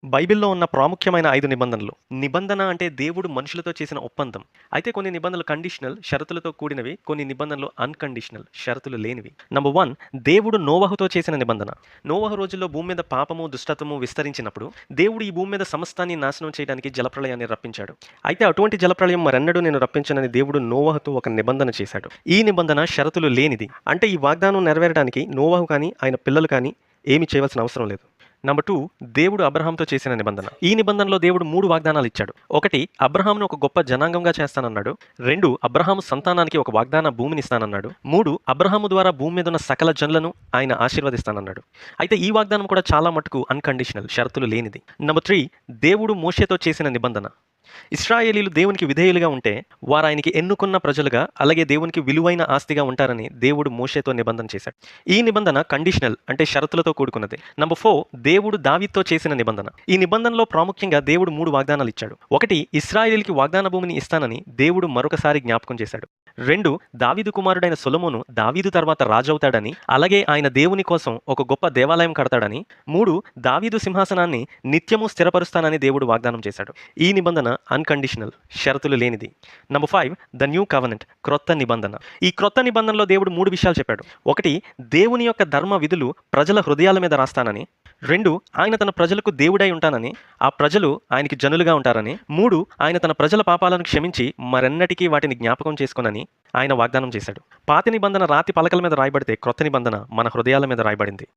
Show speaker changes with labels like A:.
A: బైబిల్‌లో ఉన్న ప్రాముఖ్యమైన 5 నిబంధనలు. నిబంధన అంటే దేవుడు మనుషులతో చేసిన ఒప్పందం. అయితే కొన్ని నిబంధనలు కండిషనల్ షరతులతో కూడినవి. కొన్ని నిబంధనలు అన్‌కండిషనల్ షరతులు లేనివి. నంబర్ 1 దేవుడు నోవహుతో చేసిన నిబంధన. నోవహు రోజుల్లో భూమి మీద పాపము, దుష్టత్వము విస్తరించినప్పుడు దేవుడు ఈ భూమి మీద సమస్తాన్ని నాశనం చేయడానికి జలప్రళయాన్ని రప్పించాడు. అయితే అటువంటి జలప్రళయం మరెన్నడూ నేను రప్పించనని దేవుడు నోవహుతో ఒక నిబంధన చేశాడు. ఈ నిబంధన షరతులు లేనిది. అంటే ఈ వాగ్దానం నెరవేరడానికి నోవహు కానీ, ఆయన పిల్లలు కానీ ఏమీ చేయవలసిన అవసరం లేదు. నంబర్ 2 దేవుడు అబ్రహాంతో చేసిన నిబంధన. ఈ నిబంధనలో దేవుడు 3 వాగ్దానాలు ఇచ్చాడు. 1 అబ్రహామును ఒక గొప్ప జనాంగంగా చేస్తానన్నాడు. 2 అబ్రహాము సంతానానికి ఒక వాగ్దాన భూమిని ఇస్తానన్నాడు. 3 అబ్రహాము ద్వారా భూమి మీద ఉన్న సకల జనులను ఆయన ఆశీర్వదిస్తానన్నాడు. అయితే ఈ వాగ్దానం కూడా చాలా మటుకు అన్‌కండిషనల్ షరతులు లేనిది. నంబర్ 3 దేవుడు మోషేతో చేసిన నిబంధన. ఇశ్రాయేలీలు దేవునికి విధేయులుగా ఉంటే వారు ఆయనకి ఎన్నుకున్న ప్రజలుగా, అలాగే దేవునికి విలువైన ఆస్తిగా ఉంటారని దేవుడు మోషేతో నిబంధన చేశాడు. ఈ నిబంధన కండిషనల్ అంటే షరతులతో కూడుకున్నది. నంబర్ 4 దేవుడు దావీదుతో చేసిన నిబంధన. ఈ నిబంధనలో ప్రాముఖ్యంగా దేవుడు 3 వాగ్దానాలు ఇచ్చాడు. 1 ఇశ్రాయేలీయులకి వాగ్దాన భూమిని ఇస్తానని దేవుడు మరొకసారి జ్ఞాపకం చేశాడు. 2 దావీదు కుమారుడైన సొలొమోను దావీదు తర్వాత రాజవుతాడని, అలాగే ఆయన దేవుని కోసం ఒక గొప్ప దేవాలయం కడతాడని. 3 దావీదు సింహాసనాన్ని నిత్యము స్థిరపరుస్తానని దేవుడు వాగ్దానం చేశాడు. ఈ నిబంధన అన్‌కండిషనల్ షరతులు లేనిది. నంబర్ 5 ద న్యూ కవెనెంట్ క్రొత్త నిబంధన. ఈ క్రొత్త నిబంధనలో దేవుడు 3 విషయాలు చెప్పాడు. 1 దేవుని యొక్క ధర్మ విధులు ప్రజల హృదయాల మీద రాస్తానని. 2 ఆయన తన ప్రజలకు దేవుడై ఉంటానని, ఆ ప్రజలు ఆయనకి జనులుగా ఉంటారని. 3 ఆయన తన ప్రజల పాపాలను క్షమించి మరెన్నటికీ వాటిని జ్ఞాపకం చేసుకోనని ఆయన వాగ్దానం చేశాడు. పాత నిబంధన రాతి పలకల మీద రాయబడితే క్రొత్త నిబంధన మన హృదయాల మీద రాయబడింది.